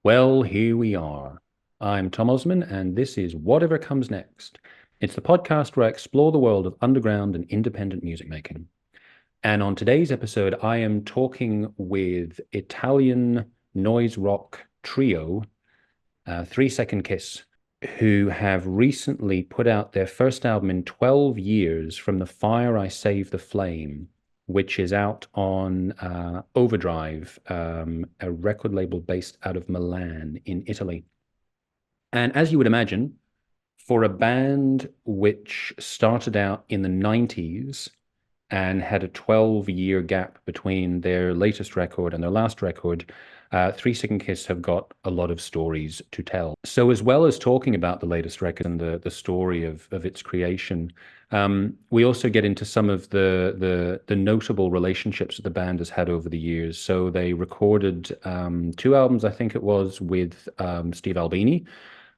Well, here we are. I'm Tom Osman, and this is Whatever Comes Next. It's the podcast where I explore the world of underground and independent music making. And on today's episode, I am talking with Italian noise rock trio, 3 Second Kiss, who have recently put out their first album in 12 years, From the Fire I Save the Flame, which is out on Overdrive, a record label based out of Milan in Italy. And as you would imagine, for a band which started out in the 90s and had a 12-year gap between their latest record and their last record, 3 Second Kiss have got a lot of stories to tell. So as well as talking about the latest record and the story of its creation, we also get into some of the notable relationships that the band has had over the years. So they recorded 2 albums, I think it was, with Steve Albini,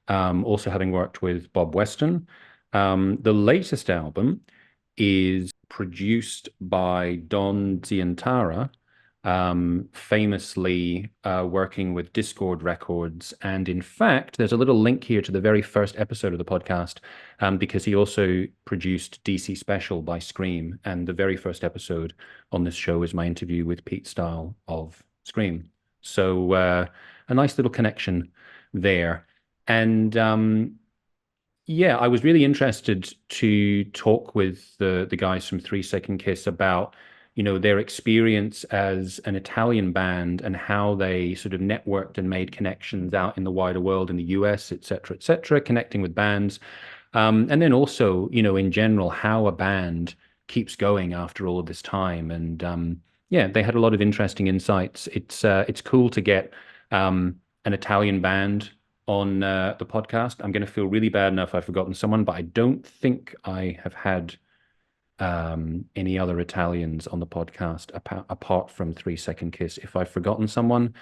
also having worked with Bob Weston. The latest album is produced by Don Zientara, famously working with Discord Records. And in fact, there's a little link here to the very first episode of the podcast, because he also produced DC Special by Scream. And the very first episode on this show is my interview with Pete Style of Scream. So a nice little connection there. And yeah, I was really interested to talk with the guys from 3 Second Kiss about, their experience as an Italian band and how they sort of networked and made connections out in the wider world, in the US, et cetera, connecting with bands. And then also, in general, how a band keeps going after all of this time. And yeah, they had a lot of interesting insights. It's cool to get an Italian band on the podcast. I'm going to feel really bad now if I've forgotten someone, but I don't think I have had any other Italians on the podcast apart from 3 Second Kiss. If I've forgotten someone,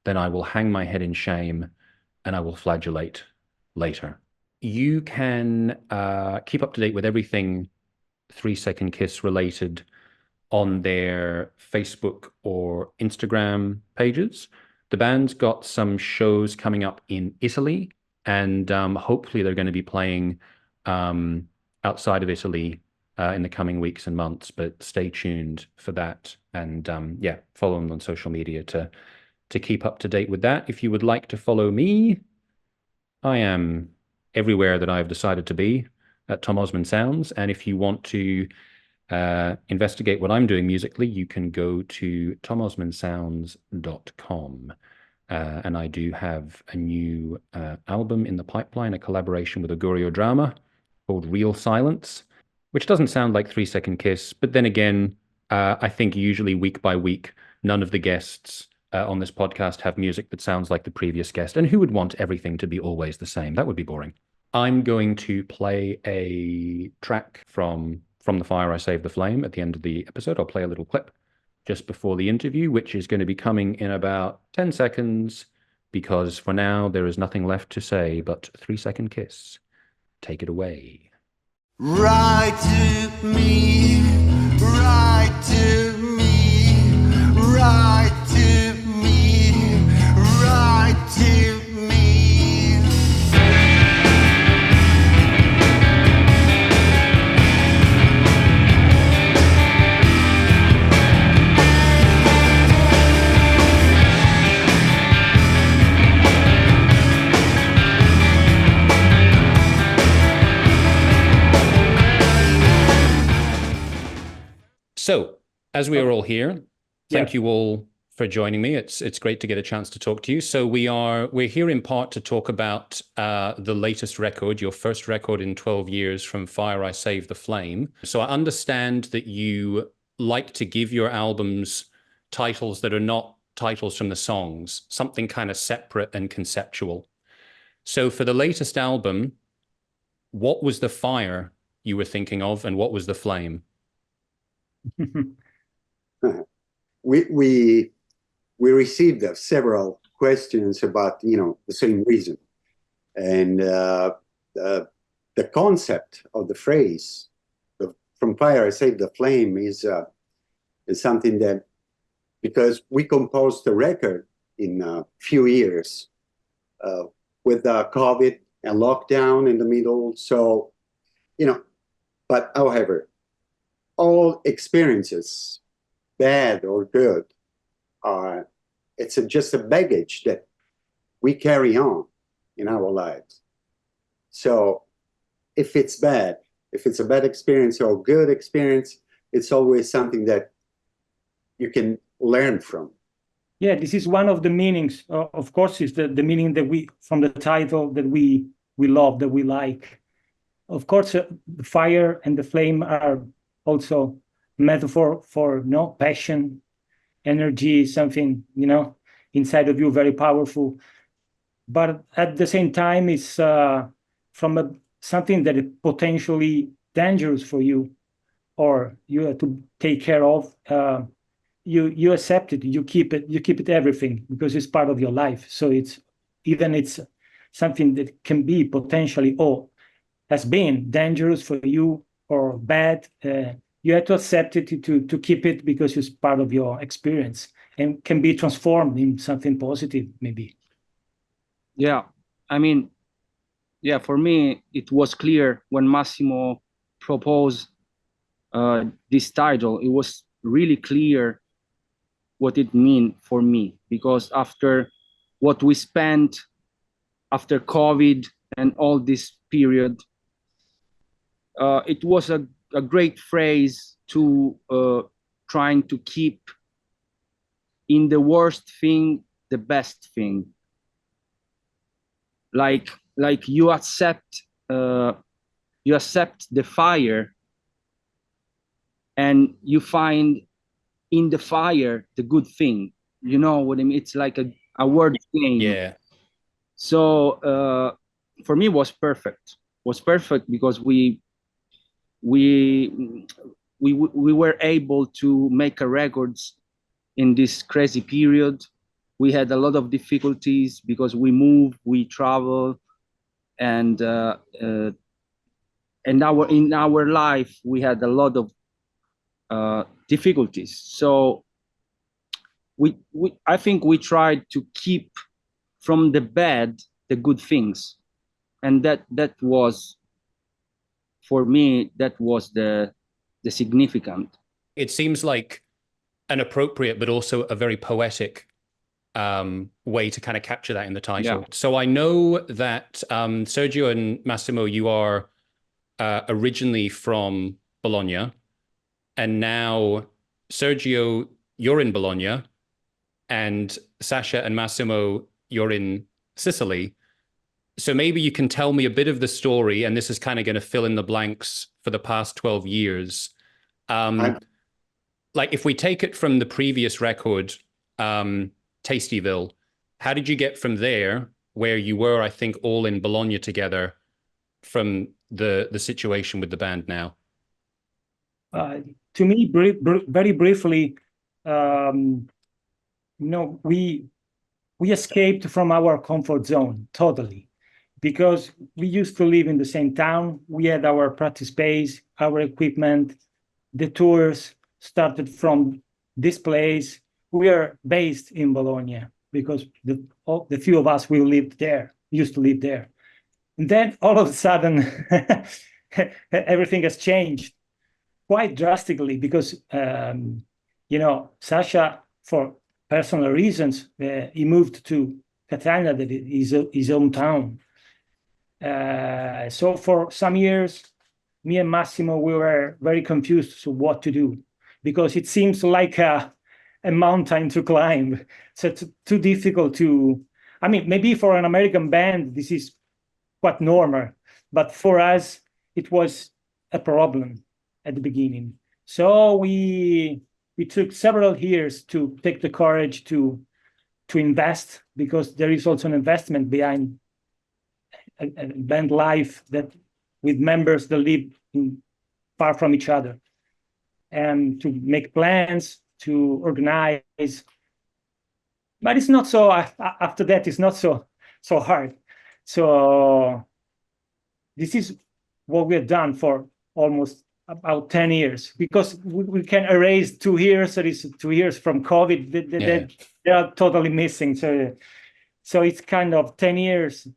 then I will hang my head in shame and I will flagellate later. You can keep up to date with everything 3 Second Kiss related on their Facebook or Instagram pages. The band's got some shows coming up in Italy, and hopefully they're going to be playing outside of Italy in the coming weeks and months, but stay tuned for that. And yeah, follow them on social media to keep up to date with that. If you would like to follow me, I am everywhere that I've decided to be at Tom Osman Sounds. And if you want to investigate what I'm doing musically, you can go to tomosmansounds.com. And I do have a new album in the pipeline, a collaboration with Augurio Drama called Real Silence, which doesn't sound like 3 Second Kiss. But then again, I think usually week by week, none of the guests on this podcast have music that sounds like the previous guest. And who would want everything to be always the same? That would be boring. I'm going to play a track from the Fire I Save the Flame at the end of the episode. I'll play a little clip just before the interview, which is going to be coming in about 10 seconds, because for now there is nothing left to say but 3 Second Kiss. Take it away. Write to me, write to me, write to me, write to me. So, as we are all here, thank you all for joining me. It's great to get a chance to talk to you. So we're here in part to talk about the latest record, your first record in 12 years, From Fire I Save the Flame. So I understand that you like to give your albums titles that are not titles from the songs, something kind of separate and conceptual. So for the latest album, what was the fire you were thinking of, and what was the flame? we received several questions about the same reason, and the concept of the phrase "From Fire I Save the Flame" is something that, because we composed the record in a few years, with COVID and lockdown in the middle. So, but however, all experiences, bad or good, it's just a baggage that we carry on in our lives. So if it's bad, if it's a bad experience or good experience, it's always something that you can learn from. Yeah, this is one of the meanings. Of course, is the meaning that from the title, that we love, that we like. Of course, the fire and the flame are also metaphor for passion, energy, something inside of you very powerful. But at the same time, it's from something that is potentially dangerous for you, or you have to take care of. You accept it, you keep it everything, because it's part of your life. So it's something that can be potentially, or has been dangerous for you or bad. You have to accept it to keep it, because it's part of your experience and can be transformed in something positive, maybe. Yeah, I mean, yeah, for me, it was clear when Massimo proposed this title. It was really clear what it meant for me, because after what we spent after COVID and all this period, it was a great phrase to trying to keep in the worst thing the best thing. Like you accept the fire, and you find in the fire the good thing. You know what I mean? It's like a word game. Yeah. So for me, was perfect because we were able to make a records in this crazy period. We had a lot of difficulties because we moved, we travel, and in our life we had a lot of difficulties. So I think we tried to keep from the bad the good things, and that was, for me, that was the significant. It seems like an appropriate but also a very poetic way to kind of capture that in the title. Yeah. So I know that Sergio and Massimo, you are originally from Bologna, and now Sergio, you're in Bologna, and Sacha and Massimo, you're in Sicily. So maybe you can tell me a bit of the story, and this is kind of going to fill in the blanks for the past 12 years. Like if we take it from the previous record, Tastyville, how did you get from there, where you were, I think, all in Bologna together, from the situation with the band now? To me, very briefly, we escaped from our comfort zone totally, because we used to live in the same town. We had our practice space, our equipment. The tours started from this place. We are based in Bologna because the few of us used to live there. And then all of a sudden, everything has changed quite drastically, because Sacha, for personal reasons, he moved to Catania, that is his hometown. So for some years, me and Massimo, we were very confused to what to do, because it seems like a mountain to climb. So it's too difficult to, I mean, maybe for an American band, this is quite normal, but for us, it was a problem at the beginning. So we took several years to take the courage to invest, because there is also an investment behind a band life, that with members that live far from each other, and to make plans, to organize. But it's not so, after that, it's not so hard. So this is what we have done for almost about 10 years, because we can erase 2 years. That is 2 years from COVID. They are totally missing. So it's kind of 10 years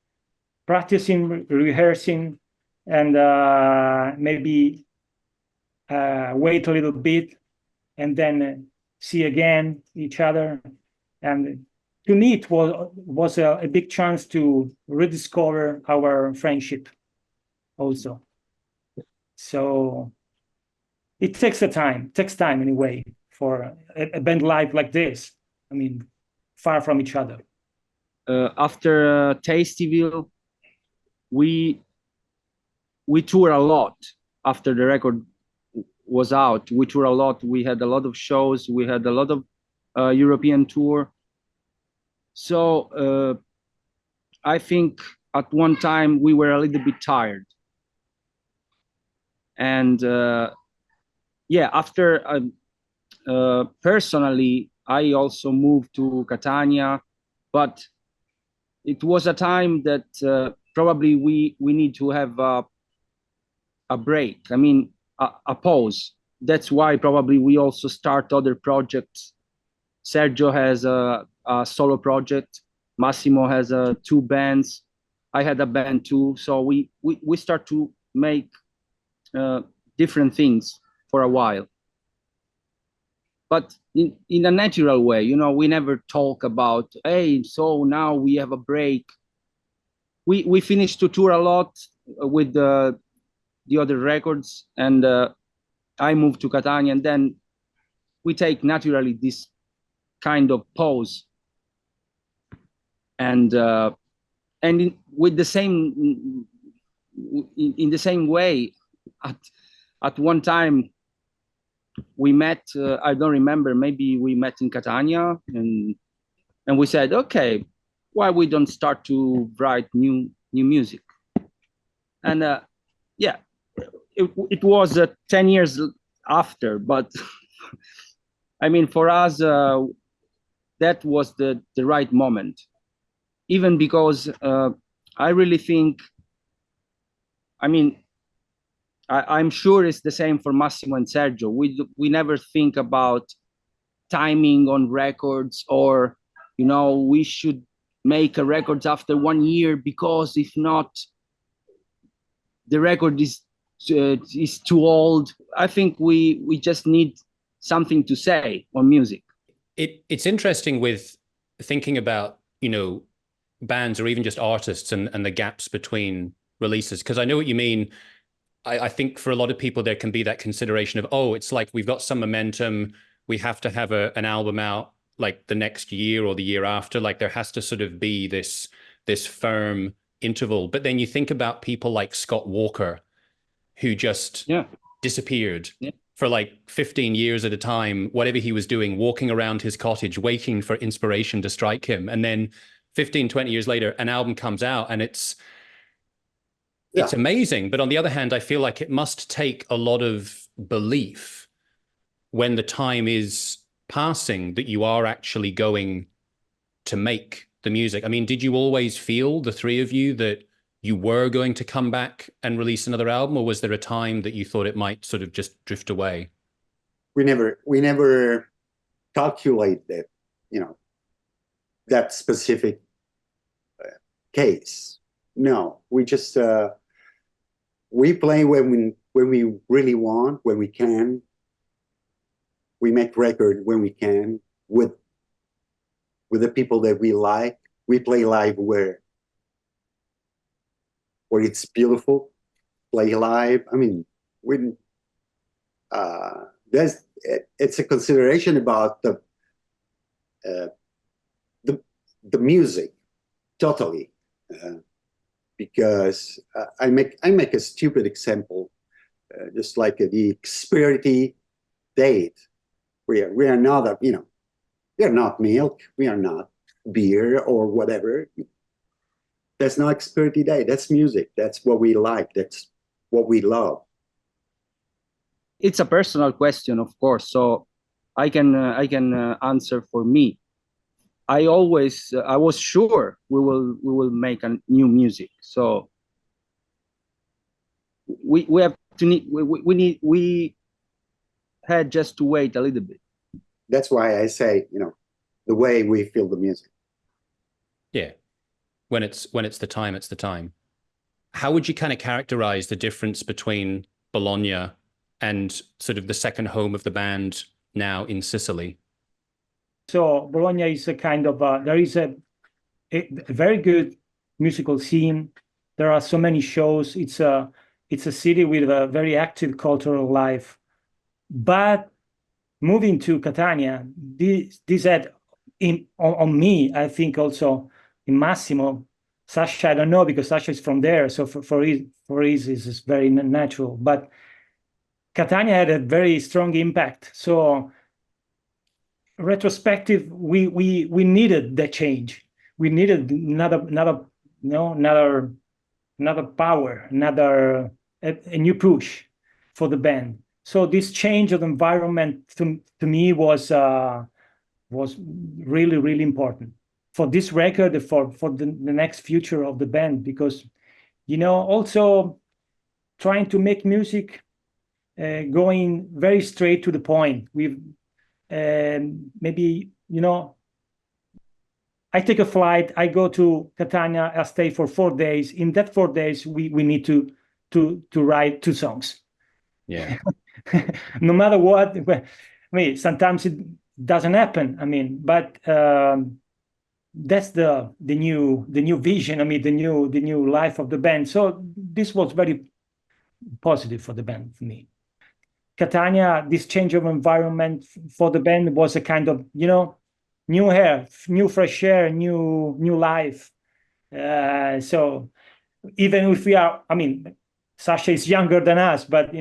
practicing, rehearsing, and maybe wait a little bit and then see again each other. And to me, it was a big chance to rediscover our friendship also. So it takes time anyway, for a band live like this. I mean, far from each other. After Tastyville, we tour a lot. After the record was out, we tour a lot. We had a lot of shows. We had a lot of European tour. So I think at one time we were a little bit tired. And yeah, after personally, I also moved to Catania, but it was a time that probably we need to have a break. I mean, a pause. That's why probably we also start other projects. Sergio has a solo project. Massimo has 2 bands. I had a band too. So we start to make different things for a while. But in a natural way, you know, we never talk about, hey, so now we have a break. We finished to tour a lot with the other records, and I moved to Catania, and then we take naturally this kind of pause. And with the same, in the same way, at one time we met. I don't remember. Maybe we met in Catania, and we said, okay, why we don't start to write new music? And yeah, it was 10 years after, but I mean, for us, that was the right moment. Even because I really think, I mean, I'm sure it's the same for Massimo and Sergio. We never think about timing on records, or, you know, we should make a record after 1 year, because if not, the record is too old. I think we just need something to say on music. It's interesting with thinking about, you know, bands or even just artists and the gaps between releases, because I know what you mean. I think for a lot of people there can be that consideration of, oh, it's like we've got some momentum, we have to have an album out like the next year or the year after, like there has to sort of be this firm interval. But then you think about people like Scott Walker, who just disappeared for like 15 years at a time, whatever he was doing, walking around his cottage, waiting for inspiration to strike him. And then 15, 20 years later, an album comes out, and it's amazing. But on the other hand, I feel like it must take a lot of belief when the time is passing that you are actually going to make the music. I mean, did you always feel, the three of you, that you were going to come back and release another album, or was there a time that you thought it might sort of just drift away? We never calculate that, you know, that specific case. No, we just we play when we really want, when we can. We make record when we can with the people that we like. We play live where it's beautiful. Play live. I mean, when it's a consideration about the music totally. Because I make a stupid example, just like the expiry date. We are not, you know, we are not milk, we are not beer or whatever. There's no expiry date. That's music. That's what we like. That's what we love. It's a personal question, of course. So I can answer for me. I was sure we will make a new music. So we had just to wait a little bit. That's why I say, you know, the way we feel the music. Yeah, when it's the time, it's the time. How would you kind of characterize the difference between Bologna and sort of the second home of the band now in Sicily? So Bologna is a kind of there is a very good musical scene. There are so many shows. It's a city with a very active cultural life. But moving to Catania, this had on me, I think also in Massimo. Sacha, I don't know because Sacha is from there, so for his is very natural. But Catania had a very strong impact. So retrospective, we needed the change. We needed another power, a new push for the band. So this change of environment to me was really, really important for this record, for the next future of the band, because, also trying to make music going very straight to the point. We've maybe, I take a flight, I go to Catania, I stay for 4 days. In that 4 days, we need to write 2 songs. Yeah. No matter what. I mean, sometimes it doesn't happen. I mean, but that's the new vision. I mean, the new life of the band. So this was very positive for the band for me. Catania, this change of environment for the band was a kind of, new air, new fresh air, new life. So even if we are, I mean, Sacha is younger than us, but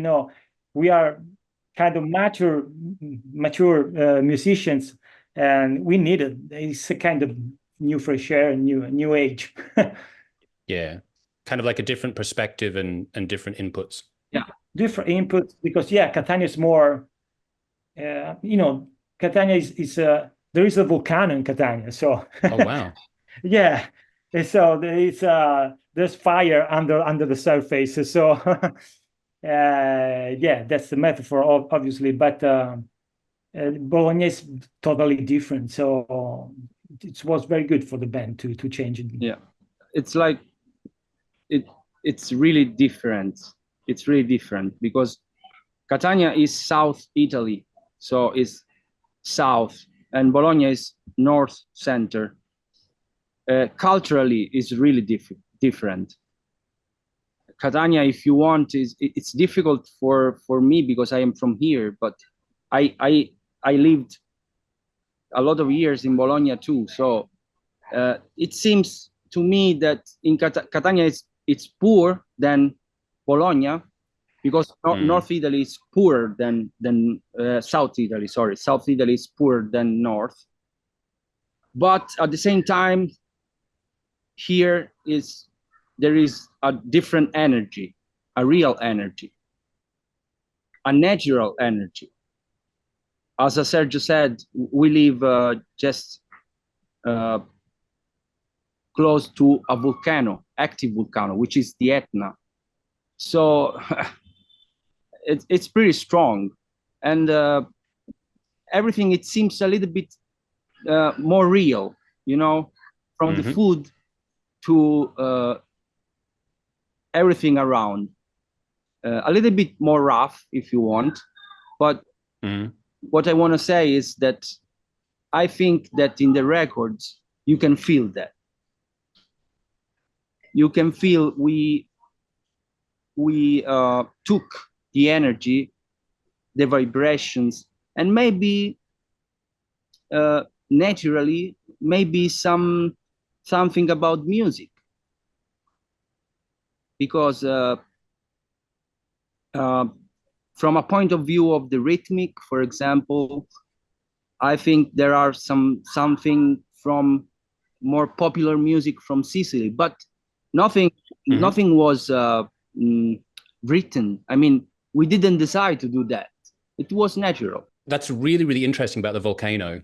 we are kind of mature musicians, and we need it. It's a kind of new fresh air, new age. Yeah, kind of like a different perspective and different inputs. Yeah, different inputs because Catania is more. Catania is there is a volcano in Catania, so. Oh wow. Yeah, and so there's fire under the surface. So that's the metaphor, obviously. But Bologna is totally different. So it was very good for the band to change it. Yeah, it's like it's really different. It's really different because Catania is South Italy, so it's south, and Bologna is north center. Culturally, is really different. Catania, if you want, it's difficult for me because I am from here, but I lived a lot of years in Bologna too. So it seems to me that in Catania it's poor than Bologna, because North Italy is poorer than South Italy. Sorry, South Italy is poorer than North. But at the same time, here there is a different energy, a real energy, a natural energy. As Sergio said, we live just close to a volcano, active volcano, which is the Etna. So it's pretty strong, and everything, it seems a little bit more real, from the food to everything around. A little bit more rough, if you want, but what I want to say is that I think that in the records you can feel that. You can feel we took the energy, the vibrations, and maybe naturally, maybe something about music, because from a point of view of the rhythmic, for example, I think there are something from more popular music from Sicily, but nothing was written. I mean, we didn't decide to do that. It was natural. That's really, really interesting about the volcano.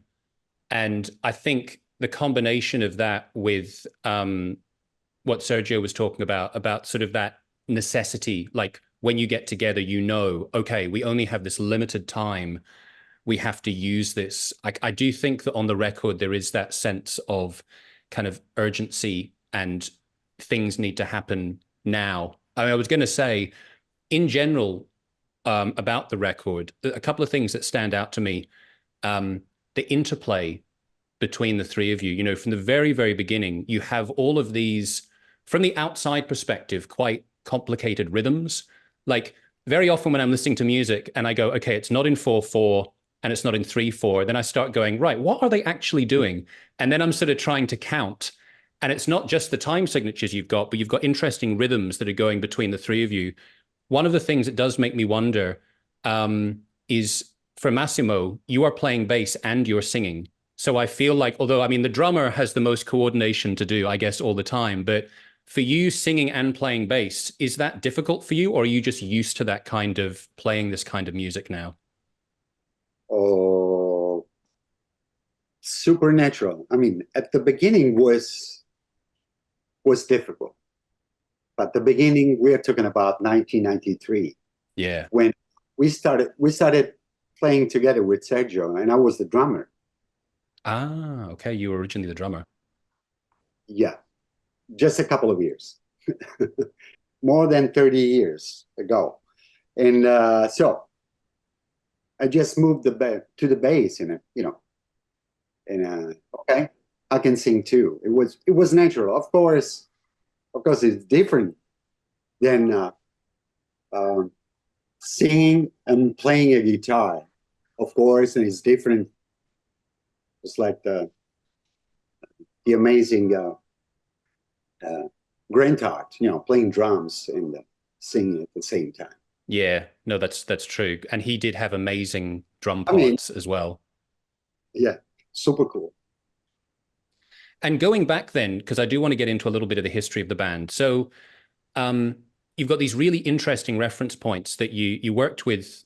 And I think the combination of that with what Sergio was talking about sort of that necessity, like when you get together, okay, we only have this limited time. We have to use this. I do think that on the record, there is that sense of kind of urgency and things need to happen now. I was going to say, in general, about the record, a couple of things that stand out to me. The interplay between the three of you, you know, from the very, very beginning, you have all of these, from the outside perspective, quite complicated rhythms. Like very often when I'm listening to music and I go, okay, it's not in 4/4 and it's not in 3/4, then I start going, right, what are they actually doing? And then I'm sort of trying to count. And it's not just the time signatures you've got, but you've got interesting rhythms that are going between the three of you. One of the things that does make me wonder is for Massimo, you are playing bass and you're singing. So I feel like, although, I mean, the drummer has the most coordination to do, I guess, all the time, but for you singing and playing bass, is that difficult for you, or are you just used to that kind of playing this kind of music now? Oh, supernatural. I mean, at the beginning was difficult. But the beginning, we're talking about 1993. Yeah. When we started playing together with Sergio, and I was the drummer. Ah, okay. You were originally the drummer. Yeah, just a couple of years, more than 30 years ago. And so I just moved to the bass, and you know, and okay, I can sing too. It was natural, of course. Of course, it's different than singing and playing a guitar, of course, and it's different. It's like the amazing Grant Hart, you know, playing drums and singing at the same time. Yeah, no, that's true. And he did have amazing drum parts as well. Yeah, super cool. And going back then, because I do want to get into a little bit of the history of the band. So you've got these really interesting reference points that you worked with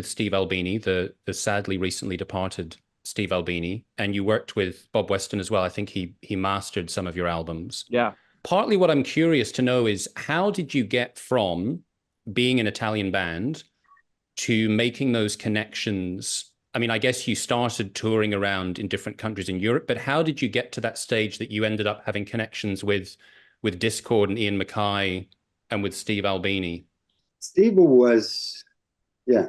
Steve Albini, the sadly recently departed Steve Albini, and you worked with Bob Weston as well. I think he mastered some of your albums. Yeah. Partly what I'm curious to know is, how did you get from being an Italian band to making those connections? I mean, I guess you started touring around in different countries in Europe, but how did you get to that stage that you ended up having connections with Discord and Ian MacKaye and with Steve Albini? Steve was, yeah.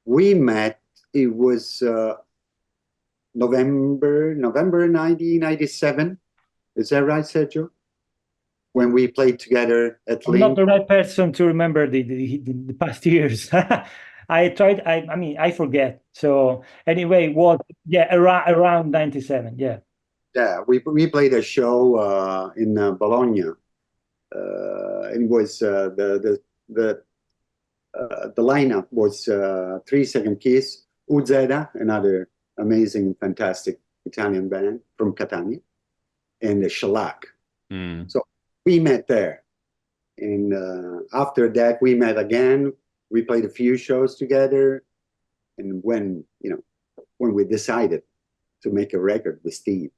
We met, it was November 1997. Is that right, Sergio? When we played together at I'm not the right person to remember the past years. I tried. I mean, I forget. So anyway, around 97. Yeah. Yeah, we played a show in Bologna. It was the lineup was 3 Second Kiss, Uzeda, another amazing, fantastic Italian band from Catania, and the Shellac. So we met there, and after that we met again. We played a few shows together, and when we decided to make a record with Steve,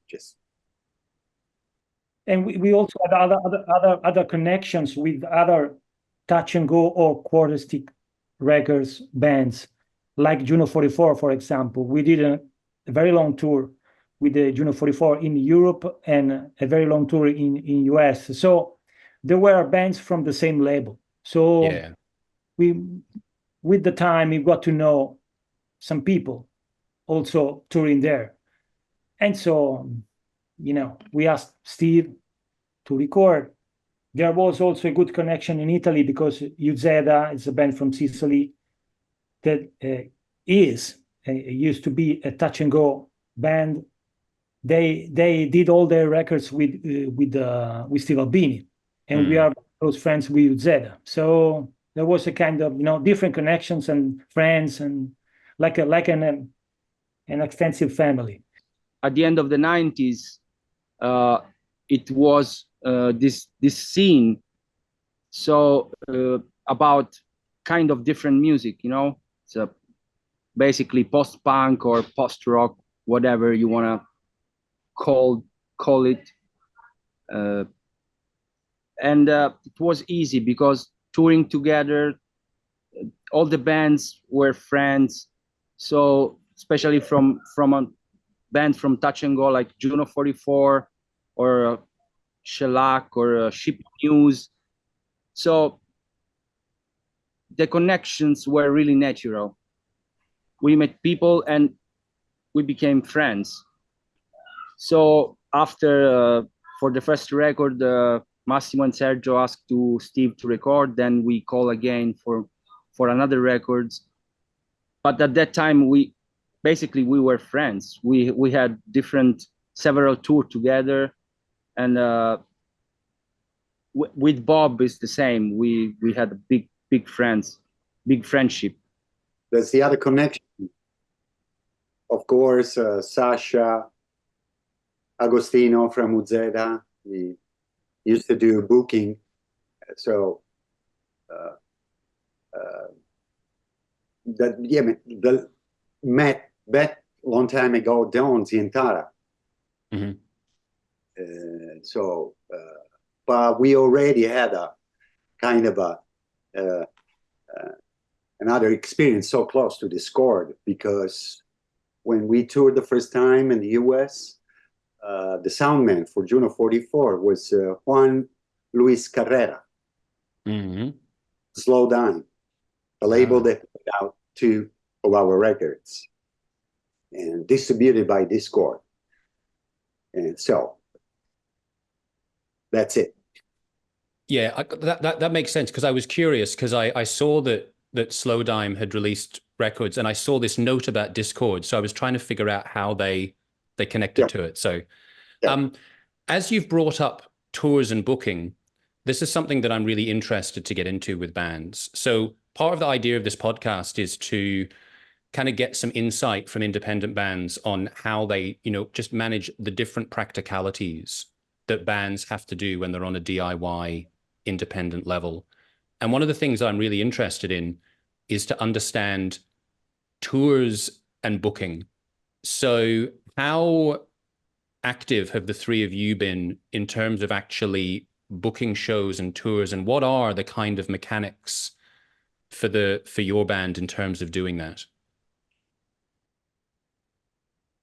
and we also had other connections with other touch and go or quarter stick records bands, like Juno 44, for example. We did a very long tour with the Juno 44 in Europe and a very long tour in US. So there were bands from the same label. So yeah. With the time, we got to know some people also touring there. And so, we asked Steve to record. There was also a good connection in Italy because Uzeda is a band from Sicily that used to be a touch and go band. They did all their records with Steve Albini, and we are close friends with Uzeda. So there was a kind of different connections and friends, and like an extensive family. At the end of the 90s, it was this scene, so about kind of different music, it's basically post-punk or post-rock, whatever you want to call it, and it was easy because touring together, all the bands were friends, so especially from bands from Touch and Go like Juno 44 or Shellac or Ship News. So the connections were really natural. We met people and we became friends. So after, for the first record, Massimo and Sergio asked to Steve to record, then we call again for another records. But at that time, we were friends. We had several tours together, and with Bob is the same. We had a big friendship. That's the other connection. Of course, Sasha, Agostino from Uzeda, we used to do booking. So met long time ago down Zientara. Mm-hmm. But we already had a kind of another experience so close to Discord, because when we toured the first time in the US, the soundman for Juno 44 was Juan Luis Carrera. Mm-hmm. Slow Down, the label that put out 2 of our records and distributed by Discord. And so that's it. Yeah, that makes sense, because I was curious, because I saw that Slow Dime had released records, and I saw this note about Discord, so I was trying to figure out how they connected to it. So as you've brought up tours and booking, this is something that I'm really interested to get into with bands. So part of the idea of this podcast is to kind of get some insight from independent bands on how they, just manage the different practicalities that bands have to do when they're on a DIY independent level. And one of the things I'm really interested in is to understand tours and booking. So how active have the 3 of you been in terms of actually booking shows and tours, and what are the kind of mechanics for your band in terms of doing that?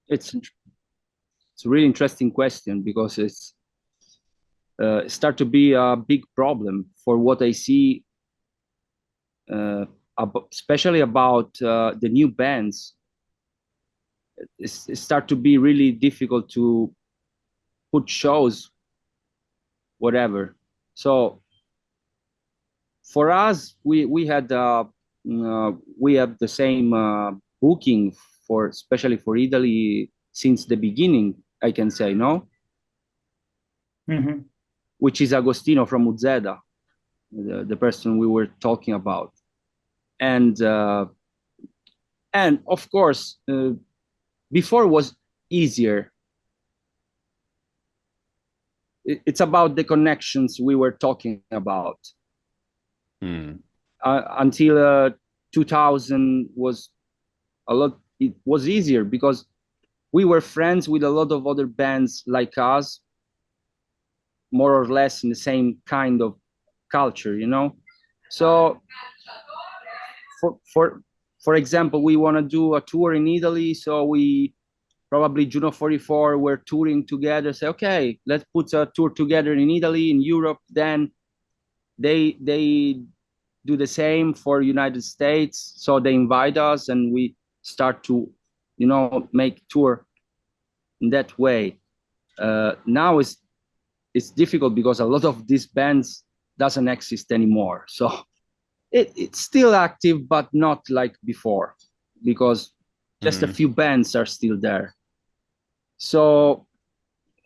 It's a really interesting question, because it's start to be a big problem for what I see, especially about the new bands. It start to be really difficult to put shows, whatever. So for us, we have the same booking especially for Italy since the beginning, I can say, no? Mm-hmm. Which is Agostino from Uzeda, the person we were talking about. And of course, before was easier. It's about the connections we were talking about. Until 2000 was it was easier, because we were friends with a lot of other bands like us, more or less in the same kind of culture, So for example, we want to do a tour in Italy, so we probably Juno 44 were touring together, say, okay, let's put a tour together in Italy, in Europe. Then they do the same for United States, so they invite us and we start to make tour in that way. Now it's difficult, because a lot of these bands doesn't exist anymore, so it's still active, but not like before, because just a few bands are still there. So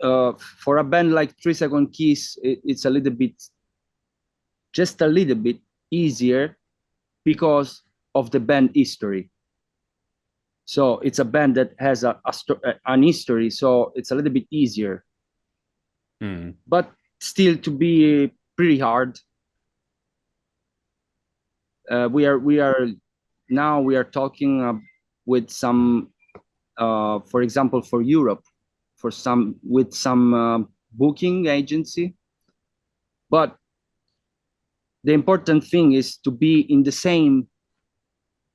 for a band like 3 Second Kiss, it's just a little bit easier because of the band history. So it's a band that has an history, so it's a little bit easier. But still to be pretty hard. We are talking with some, for example, for Europe, with some booking agency. But the important thing is to be in the same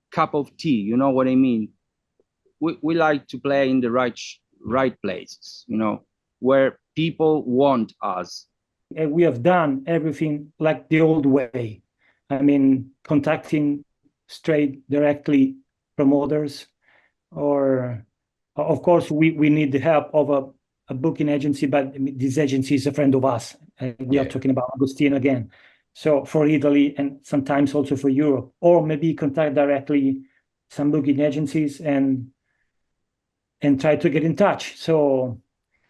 cup of tea. You know what I mean? We like to play in the right places, where people want us. And we have done everything like the old way. I mean, contacting straight directly promoters, or of course we need the help of a booking agency, but this agency is a friend of us. We are talking about Agostino again. So for Italy and sometimes also for Europe, or maybe contact directly some booking agencies and try to get in touch. So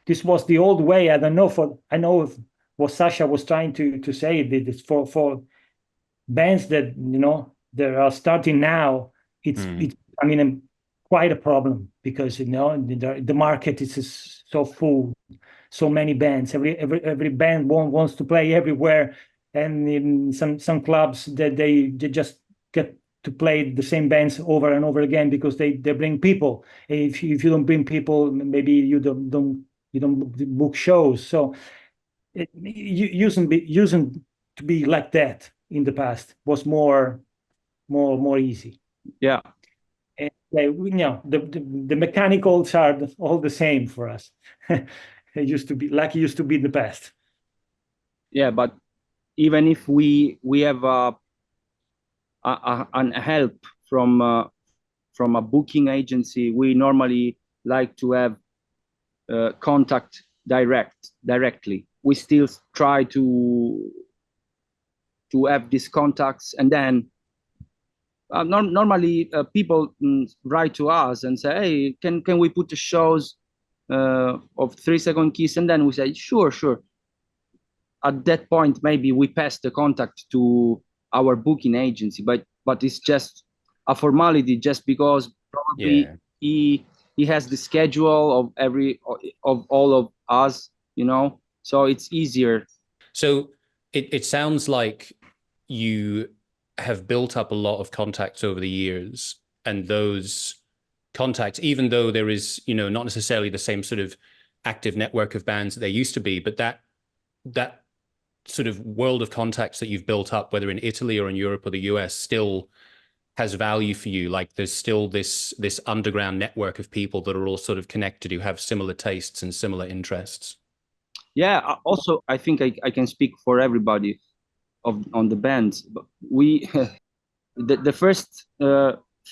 this was the old way. I know if what Sasha was trying to say, that it's for bands that that are starting now. It's I mean, quite a problem, because the market is just so full, so many bands. Every band wants to play everywhere, and in some clubs that they just get to play the same bands over and over again because they bring people. If you don't bring people, maybe you don't book shows. So it using to be like that in the past was more easy. Yeah. And the mechanicals are all the same for us. It used to be like it used to be in the past. Yeah, but even if we have an help from a booking agency, we normally like to have contact directly. We still try to have these contacts, and then normally people write to us and say, hey, can we put the shows of 3 Second Kiss? And then we say, sure. At that point, maybe we pass the contact to our booking agency, but it's just a formality, just because probably he has the schedule of all of us, so it's easier. So it sounds like you have built up a lot of contacts over the years, and those contacts, even though there is, not necessarily the same sort of active network of bands that there used to be, but that sort of world of contacts that you've built up, whether in Italy or in Europe or the US, still has value for you. Like there's still this underground network of people that are all sort of connected, who have similar tastes and similar interests. Yeah. Also, I think I can speak for everybody on the bands. But we the first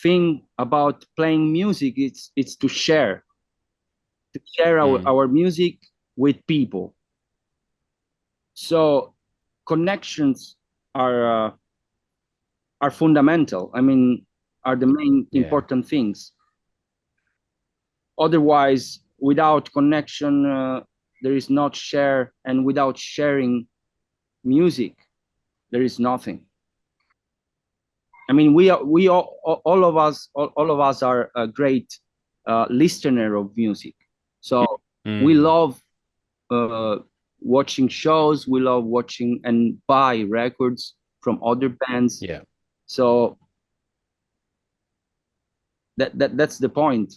thing about playing music, it's to share our music with people. So connections are fundamental. I mean, are the main important things. Otherwise, without connection, there is not share, and without sharing music, there is nothing. I mean, all of us are a great listener of music. So we love watching shows. We love watching and buy records from other bands. Yeah. So that's the point.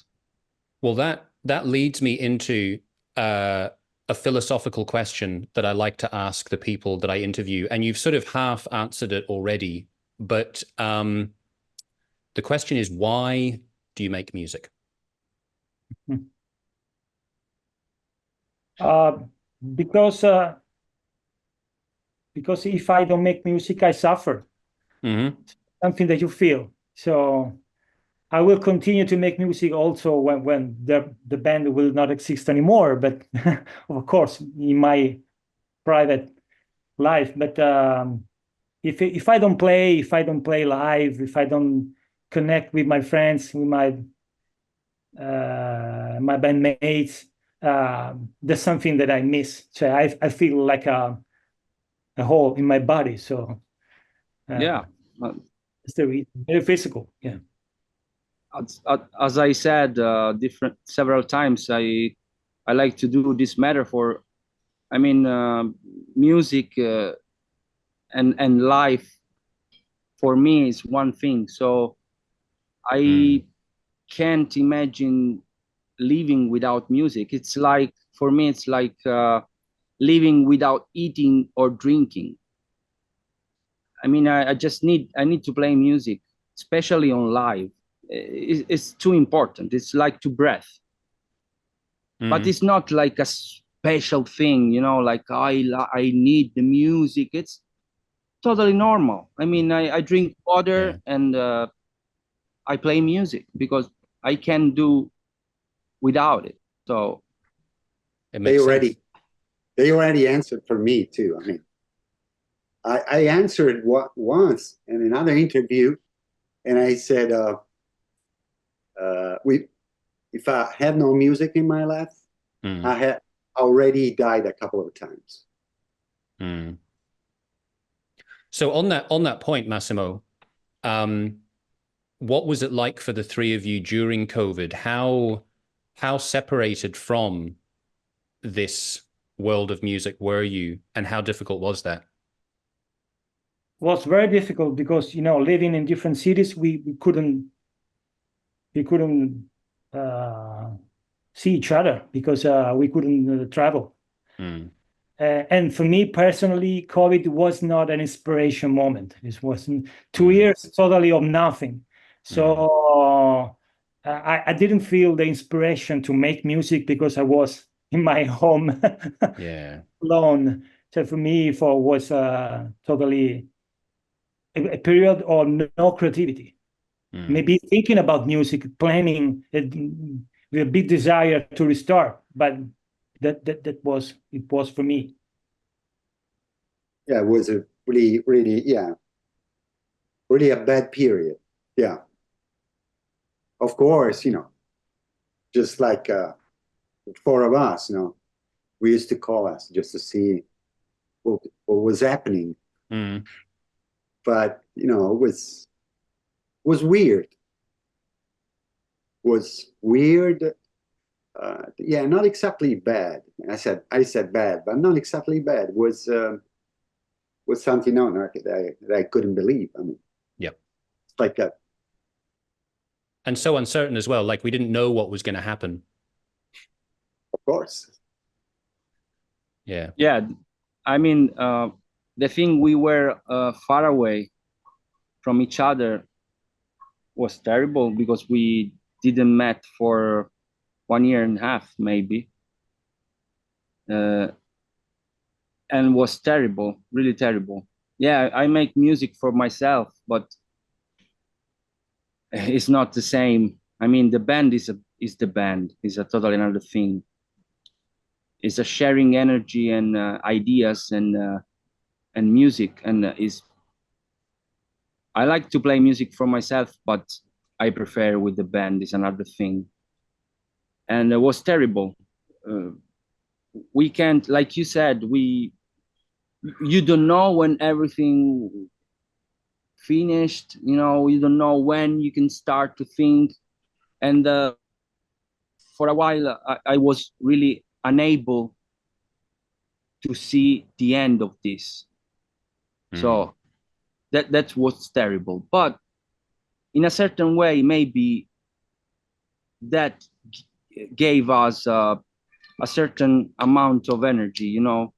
Well, that leads me into a philosophical question that I like to ask the people that I interview, and you've sort of half answered it already. But the question is, why do you make music? Because if I don't make music, I suffer. Something that you feel. So I will continue to make music also when the band will not exist anymore. But of course, in my private life. But if I don't play live, if I don't connect with my friends, with my bandmates, there's something that I miss. So I feel like a hole in my body. So it's very physical. Yeah. As I said several times, I like to do this metaphor. I mean, music and life for me is one thing. So I can't imagine living without music. It's like, for me, it's like living without eating or drinking. I mean, I need to play music, especially on live. It's too important. It's like to breathe. but it's not like a special thing, you know, like I need the music. It's totally normal. I mean, I drink water and I play music because I can do without it. So It They makes already sense. they already answered for me too. I mean, I answered once in another interview, and I said, if I had no music in my life, I had already died a couple of times. So on that point, Massimo, what was it like for the three of you during COVID? How separated from this world of music were you, and how difficult was that? Was very difficult because, you know, living in different cities, we couldn't see each other because we couldn't travel. And for me personally, COVID was not an inspiration moment. It was 2 years totally of nothing. So I didn't feel the inspiration to make music because I was in my home alone. So for me, it was totally a period of no creativity. Maybe thinking about music, planning, with a big desire to restart, but that was for me. Yeah, it was a really a bad period. Yeah, of course, you know, just like four of us, you know, we used to call us just to see what was happening. But you know, it was weird. Was weird. Yeah, not exactly bad. I said bad, but not exactly bad. Was something that I couldn't believe. I mean, it's like that. And so uncertain as well. Like we didn't know what was going to happen. Of course. Yeah. I mean, the thing we were far away from each other was terrible because we didn't met for 1 year and a half, maybe. And was terrible, really terrible. Yeah, I make music for myself, but it's not the same. I mean, the band is the band. It's a totally another thing. It's a sharing energy and ideas and music, and I like to play music for myself, but I prefer with the band. Is another thing. And it was terrible. We can't, like you said, you don't know when everything finished, you know, you don't know when you can start to think. And for a while, I was really unable to see the end of this. So that was terrible. But in a certain way, maybe that gave us a certain amount of energy, you know,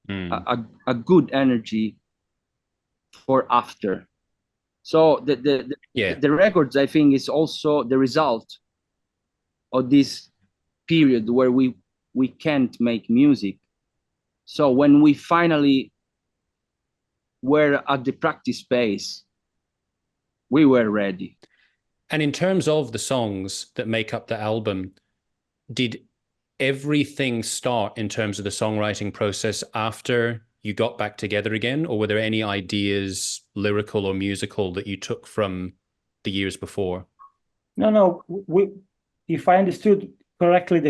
a good energy for after. So the records, I think, is also the result of this period where we can't make music. So when we finally were at the practice space, we were ready. And in terms of the songs that make up the album, did everything start in terms of the songwriting process after you got back together again, or were there any ideas, lyrical or musical, that you took from the years before? No. If I understood correctly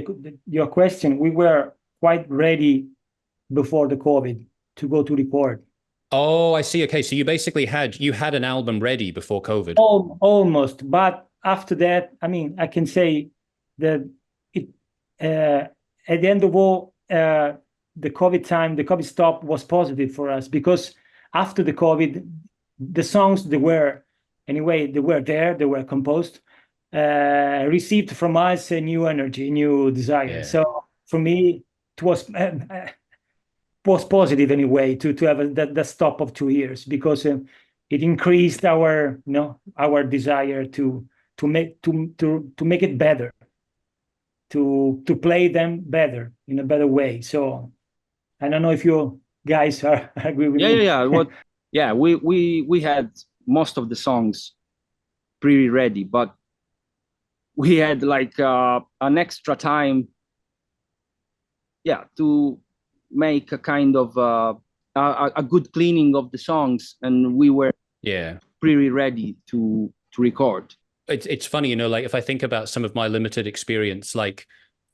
your question, we were quite ready before the COVID to go to record. Oh, I see. Okay, so you basically had an album ready before COVID. Almost, but after that, I mean, I can say that at the end of all, the COVID time, the COVID stop was positive for us because after the COVID, the songs they were there, they were composed, received from us a new energy, new desire. So for me, it was positive anyway to have the stop of 2 years because it increased our desire to make it better. to play them better, in a better way. So I don't know if you guys are agree with me. We had most of the songs pretty ready, but we had like an extra time, to make a kind of a good cleaning of the songs, and we were pretty ready to record. It's funny, like if I think about some of my limited experience, like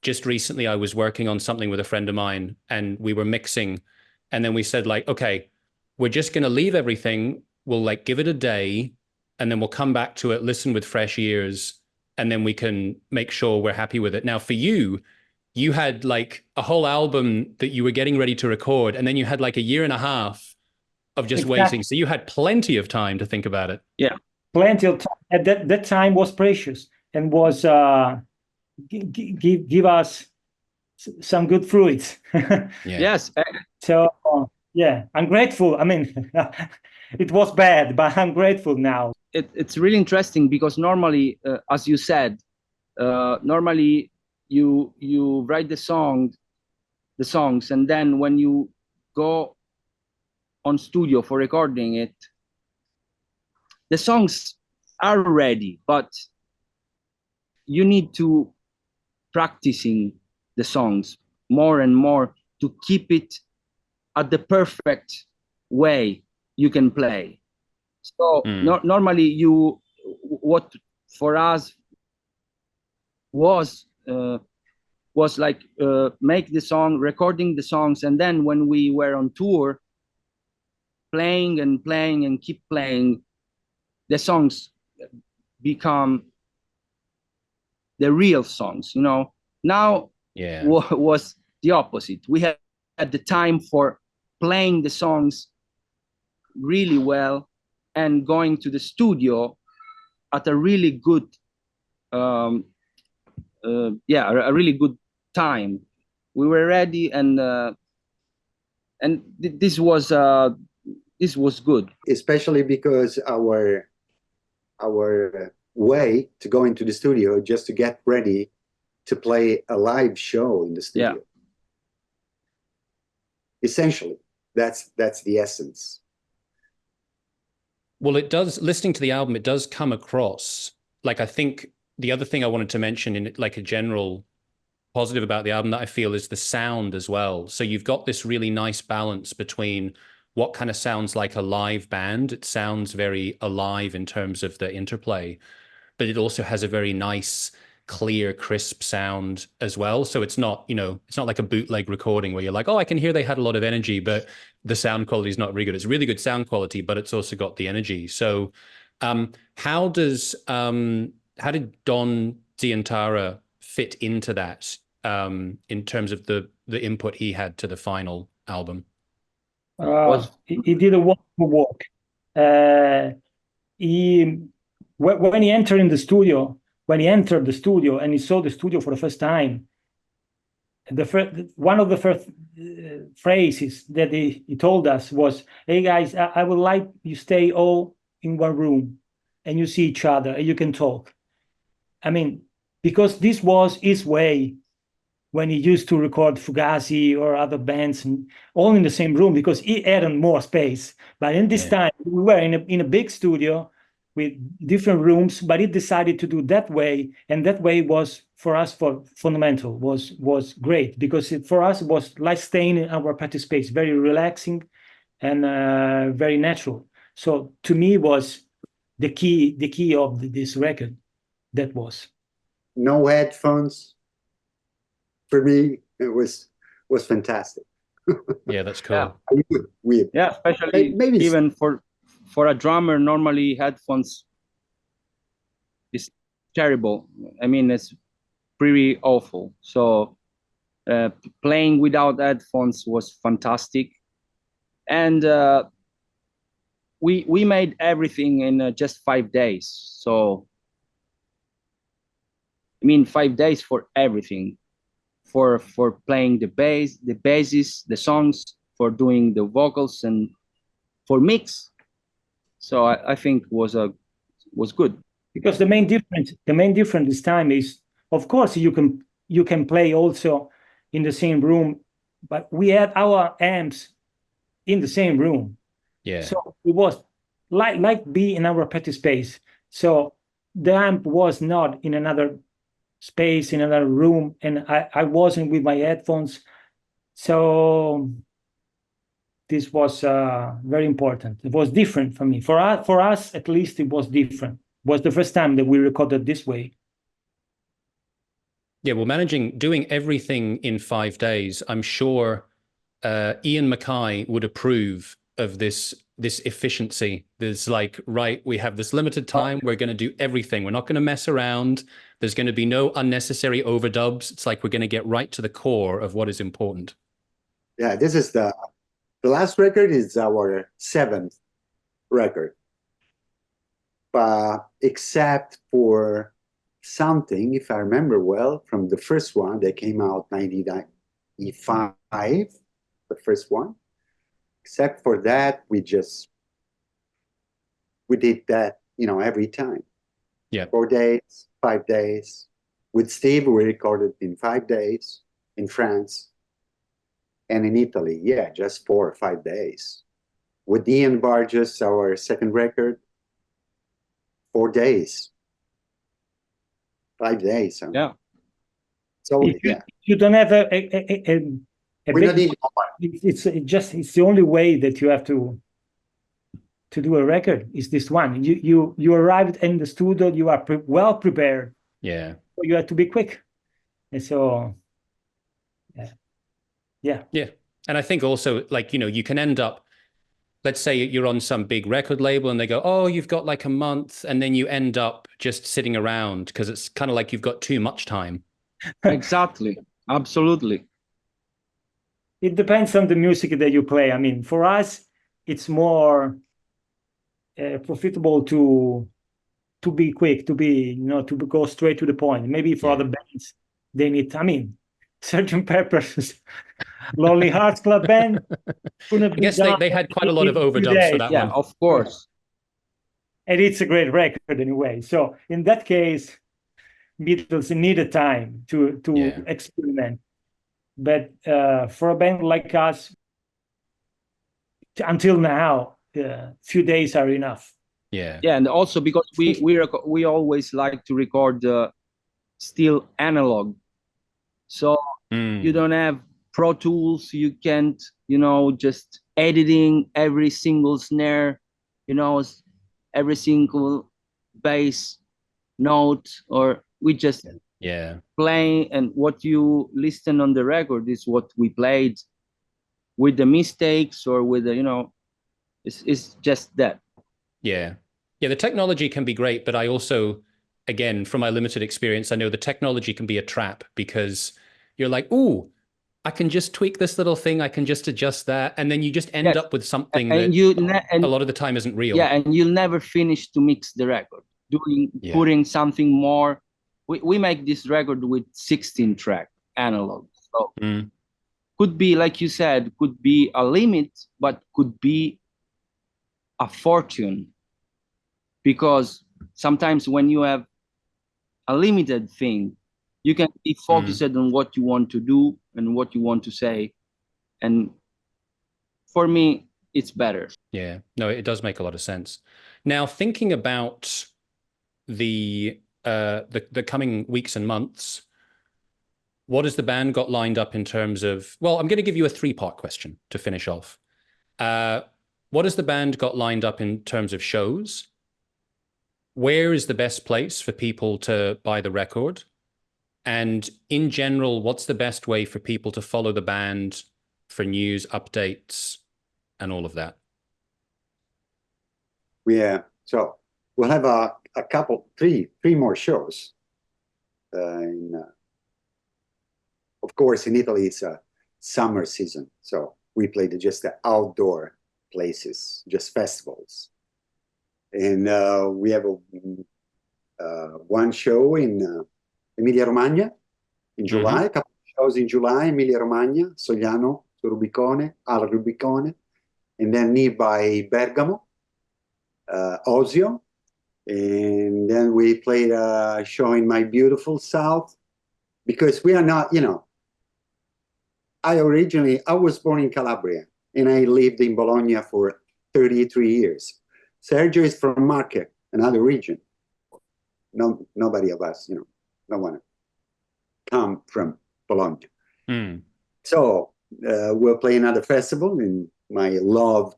just recently I was working on something with a friend of mine and we were mixing, and then we said like, okay, we're just going to leave everything. We'll like give it a day and then we'll come back to it, listen with fresh ears, and then we can make sure we're happy with it. Now for you had like a whole album that you were getting ready to record, and then you had like a year and a half of just waiting. So you had plenty of time to think about it. Yeah. Plenty of time. At that time was precious and was give us some good fruits. Yes. So I'm grateful. I mean, it was bad, but I'm grateful now. It's really interesting because normally, as you said, normally you write the songs, and then when you go on studio for recording it, the songs are ready, but you need to practicing the songs more and more to keep it at the perfect way you can play. So normally what for us was like make the song, recording the songs, and then when we were on tour, playing and keep playing, the songs become the real songs. Now was the opposite. We had the time for playing the songs really well and going to the studio at a really good a really good time. We were ready, and this was good, especially because our way to go into the studio just to get ready to play a live show in the studio. Essentially, that's the essence. Well, it does, listening to the album, it does come across like, I think the other thing I wanted to mention in like a general positive about the album that I feel is the sound as well. So you've got this really nice balance between what kind of sounds like a live band. It sounds very alive in terms of the interplay, but it also has a very nice, clear, crisp sound as well. So it's not, it's not like a bootleg recording where you're like, oh, I can hear they had a lot of energy, but the sound quality is not really good. It's really good sound quality, but it's also got the energy. So how did Don Zientara fit into that in terms of the input he had to the final album? He did a wonderful work. When he entered the studio and he saw the studio for the first time, one of the first phrases that he told us was, "Hey guys, I would like you stay all in one room and you see each other and you can talk." I mean, because this was his way when he used to record Fugazi or other bands, all in the same room, because he had more space. But in this time, we were in a big studio with different rooms, but he decided to do that way, and that way was for us fundamental, was great, because for us it was like staying in our practice space, very relaxing and very natural. So to me was the key of this record. That was no headphones. For me, it was fantastic. Yeah, that's cool. Weird. Yeah, especially maybe even for a drummer, normally headphones is terrible. I mean, it's pretty awful. So playing without headphones was fantastic, and we made everything in just 5 days. So I mean, 5 days for everything. For playing the bass, the basses, the songs, for doing the vocals, and for mix. So I think was good. Because the main difference this time is, of course, you can you can play also in the same room, but we had our amps in the same room. Yeah. So it was like be in our petty space. So the amp was not in another space, in another room, and I wasn't with my headphones. So this was very important. It was different for me. For us, at least, it was different. It was the first time that we recorded this way. Yeah, well, doing everything in 5 days, I'm sure Ian Mackay would approve of this efficiency. There's like, right, we have this limited time, we're going to do everything. We're not going to mess around. There's going to be no unnecessary overdubs. It's like we're going to get right to the core of what is important. Yeah, this is the last record is our 7th record. Except for something, if I remember well, from the first one that came out 1995, the first one. Except for that, we did that, every time. Yeah. 4 days, 5 days. With Steve, we recorded in 5 days in France. And in Italy, yeah, just 4 or 5 days. With Ian Burgess, our second record, 4 days. 5 days. Yeah. So, You don't have a we don't need it's the only way that you have to do a record is this one. You arrived in the studio, you are well prepared. Yeah. So you have to be quick. And so yeah. And I think also, like, you can end up, let's say you're on some big record label and they go, oh, you've got like a month, and then you end up just sitting around because it's kind of like you've got too much time. Exactly. Absolutely. It depends on the music that you play. I mean, for us, it's more profitable to be quick, to go straight to the point. Maybe for other bands, they need, Sgt. Pepper's Lonely Hearts Club Band. I guess they had quite a lot of overdubs for that one. Yeah, of course. And it's a great record anyway. So in that case, Beatles needed time to experiment. But for a band like us, until now, few days are enough. Yeah. Yeah, and also because we always like to record still analog, so you don't have Pro Tools. You can't, just editing every single snare, every single bass note, or we just play, and what you listen on the record is what we played with the mistakes or with the, it's just that. Yeah, the technology can be great, but I also, again, from my limited experience, I know the technology can be a trap because you're like, ooh, I can just tweak this little thing, I can just adjust that, and then you just end up with something that a lot of the time isn't real. Yeah, and you'll never finish to mix the record, putting something more. We make this record with 16-track analog, so could be, like you said, could be a limit, but could be a fortune, because sometimes when you have a limited thing, you can be focused on what you want to do and what you want to say, and for me it's better. Yeah, no, it does make a lot of sense. Now, thinking about the coming weeks and months, what has the band got lined up in terms of, well, I'm going to give you a 3-part question to finish off. What has the band got lined up in terms of shows? Where is the best place for people to buy the record? And in general, what's the best way for people to follow the band for news, updates, and all of that? Yeah, so we'll have a couple, three more shows. Of course, in Italy, it's a summer season, so we played just the outdoor places, just festivals. And we have one show in Emilia-Romagna in July, a couple of shows in July, Emilia-Romagna, Sogliano, Rubicone, al Rubicone, and then nearby Bergamo, Osio. And then we played a show in my beautiful south, because we are not, I was born in Calabria and I lived in Bologna for 33 years. Sergio is from Marche, another region. Nobody of us, no one come from Bologna. Mm. So we'll play another festival in my loved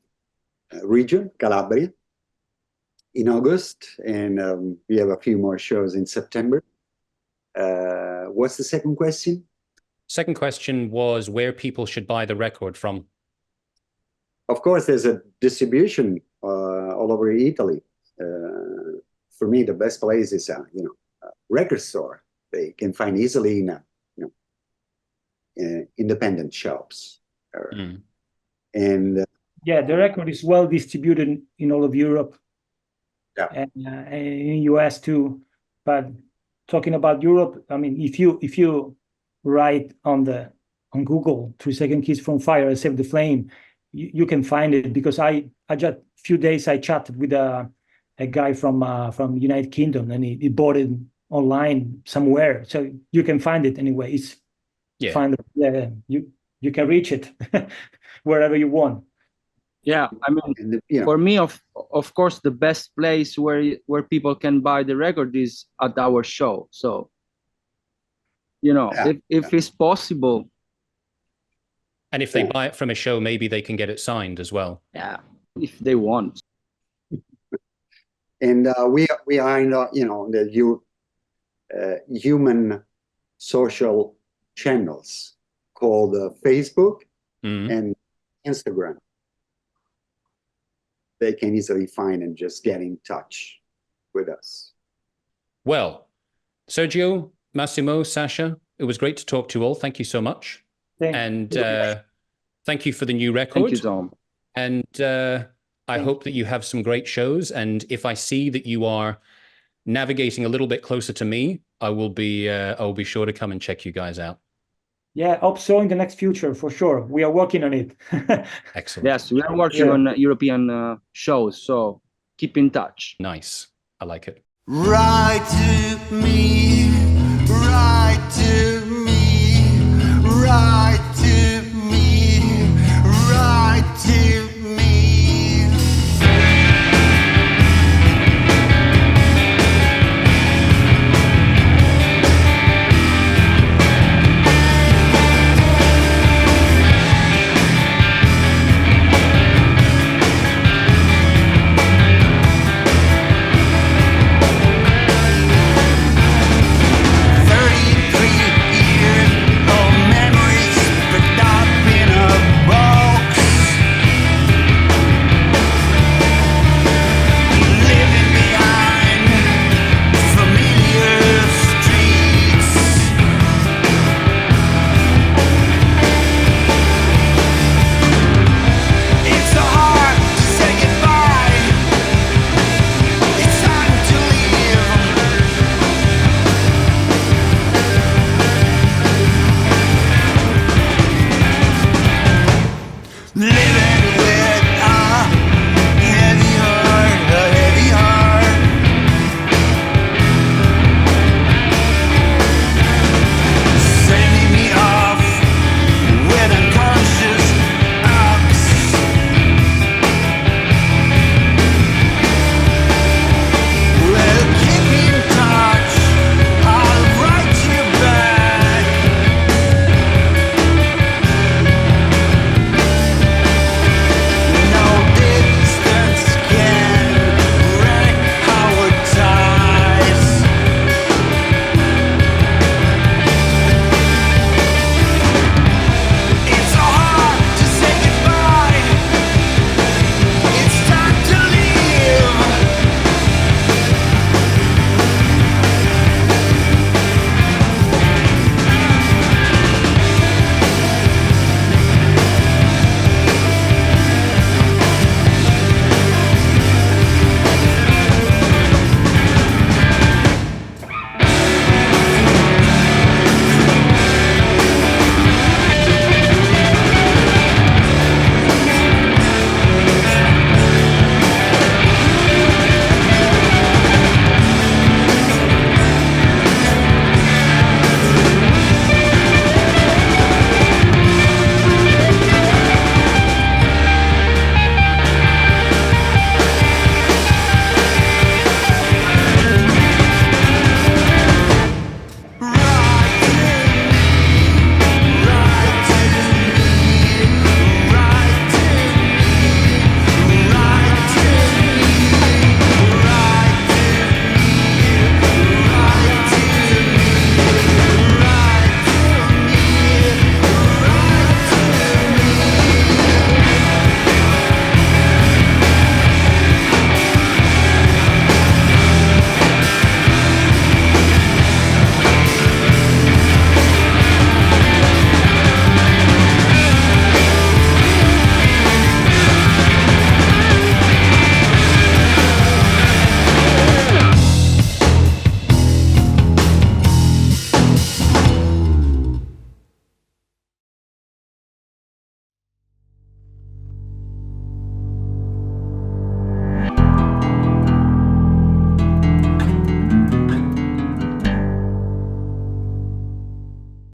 region, Calabria, in August, and we have a few more shows in September. What's the second question? Second question was where people should buy the record from. Of course, there's a distribution all over Italy. For me, the best place is a record store. They can find easily in independent shops. And yeah, the record is well distributed in all of Europe. Yeah. And in US too. But talking about Europe, I mean, if you write on Google 3 Second Kiss from Fire, Save the Flame, you can find it, because I just few days I chatted with a guy from United Kingdom, and he bought it online somewhere, so you can find it anyway. It's you can reach it wherever you want. Yeah, I mean, for me, of course, the best place where people can buy the record is at our show. So, if it's possible. And if they buy it from a show, maybe they can get it signed as well. Yeah, if they want. And we are in the human social channels called Facebook and Instagram. They can easily find and just get in touch with us. Well, Sergio, Massimo, Sacha, it was great to talk to you all. Thank you so much. And thank you for the new record. Thank you, Tom. And I hope that you have some great shows. And if I see that you are navigating a little bit closer to me, I will be sure to come and check you guys out. Yeah, hope so in the next future, for sure. We are working on it. Excellent. Yes, we are working on European shows, so keep in touch. Nice. I like it. Write to me, write to